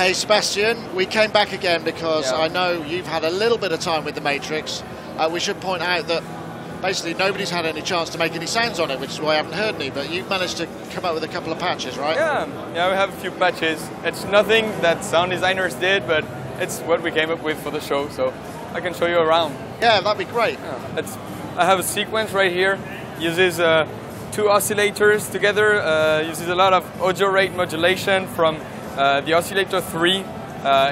Hey Sebastien, we came back again because Yeah. I know you've had a little bit of time with the Matrix. We should point out that basically nobody's had any chance to make any sounds on it, which is why I haven't heard any, but you've managed to come up with a couple of patches, right? Yeah, we have a few patches. It's nothing that sound designers did, but it's what we came up with for the show, so I can show you around. Yeah, that'd be great. Yeah, I have a sequence right here, uses two oscillators together, uses a lot of audio rate modulation from the oscillator 3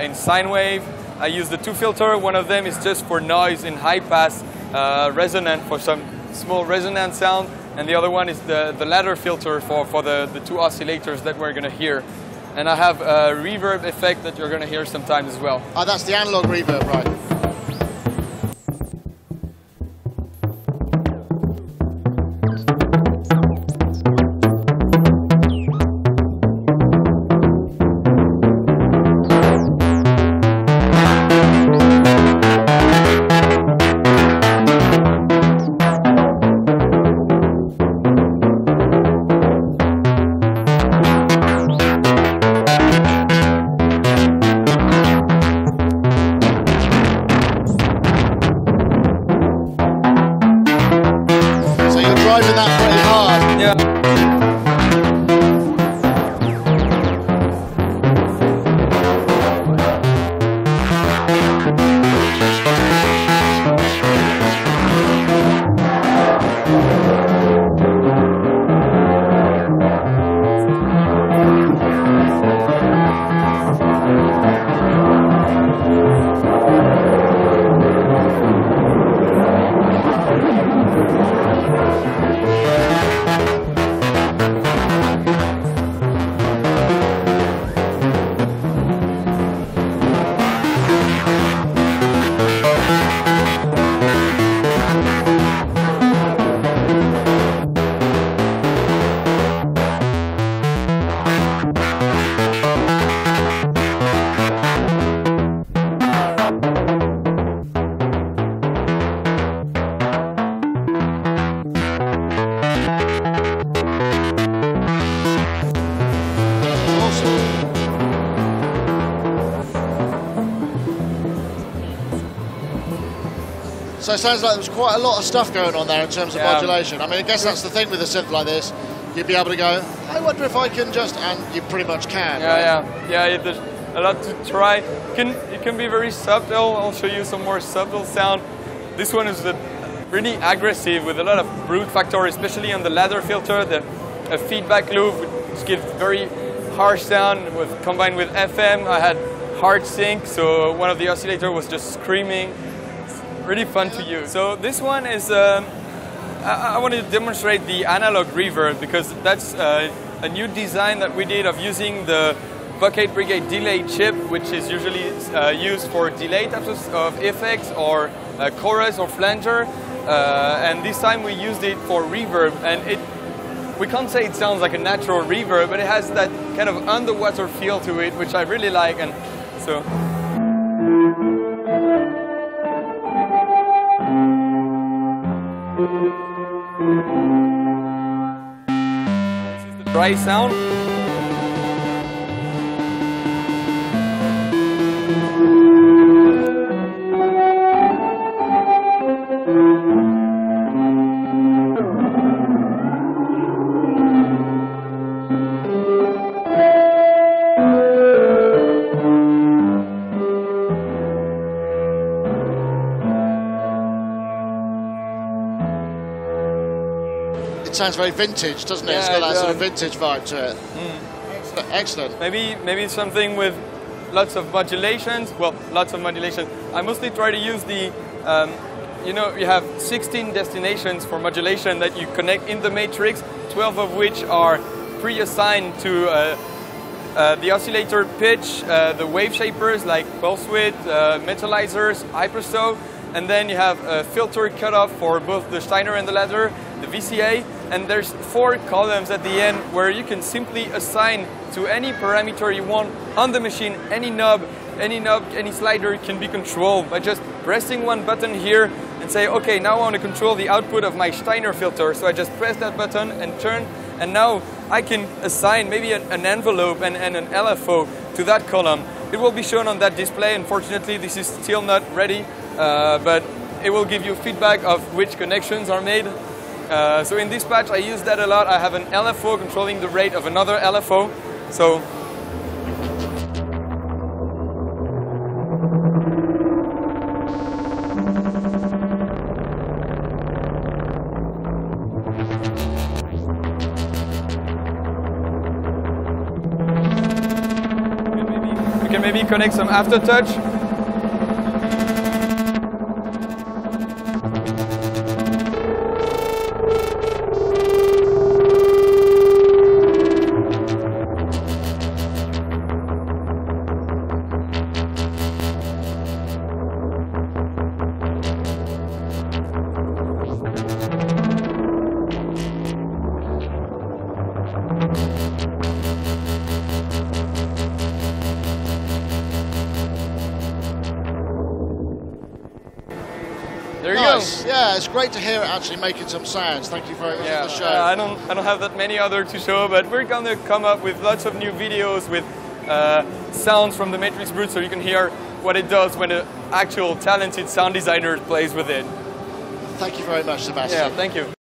in sine wave. I use the two filter. One of them is just for noise in high pass, resonant for some small resonant sound, and the other one is the ladder filter for the two oscillators that we're going to hear. And I have a reverb effect that you're going to hear sometimes as well. Oh, that's the analog reverb, right? Driving that pretty hard. Yeah. So it sounds like there's quite a lot of stuff going on there in terms of modulation. I mean, I guess that's the thing with a synth like this. You'd be able to go, I wonder if I can just, and you pretty much can. Yeah, there's a lot to try. It can be very subtle. I'll show you some more subtle sound. This one is really aggressive with a lot of brute factor, especially on the ladder filter, the feedback loop, which gives very harsh sound combined with FM. I had hard sync, so one of the oscillators was just screaming. Really fun to use. So this one is, I wanted to demonstrate the analog reverb because that's a new design that we did of using the Bucket Brigade delay chip, which is usually used for delay types of effects or chorus or flanger. And this time we used it for reverb, and we can't say it sounds like a natural reverb, but it has that kind of underwater feel to it, which I really like. And so. This is the dry sound. It sounds very vintage, doesn't it? Yeah, it's got that it sort of does. vintage vibe to it. Excellent. Maybe something with lots of modulations. Well, lots of modulation. I mostly try to use the, you have 16 destinations for modulation that you connect in the matrix, 12 of which are pre-assigned to the oscillator pitch, the wave shapers like pulse width, metallizers, hypersaw, and then you have a filter cutoff for both the Steiner and the ladder, the VCA, and there's 4 columns at the end where you can simply assign to any parameter you want on the machine. Any knob, any slider can be controlled by just pressing one button here and say, okay, now I want to control the output of my Steiner filter. So I just press that button and turn, and now I can assign maybe an envelope and an LFO to that column. it will be shown on that display. Unfortunately, this is still not ready, but it will give you feedback of which connections are made. So in this patch, I use that a lot. I have an LFO controlling the rate of another LFO. So we can maybe connect some aftertouch. There you Nice. go. Yeah, it's great to hear it actually making some sounds. Thank you very much for the show. I don't have that many other to show, but we're gonna come up with lots of new videos with sounds from the MatrixBrute, so you can hear what it does when an actual talented sound designer plays with it. Thank you very much, Sebastien. Yeah, thank you.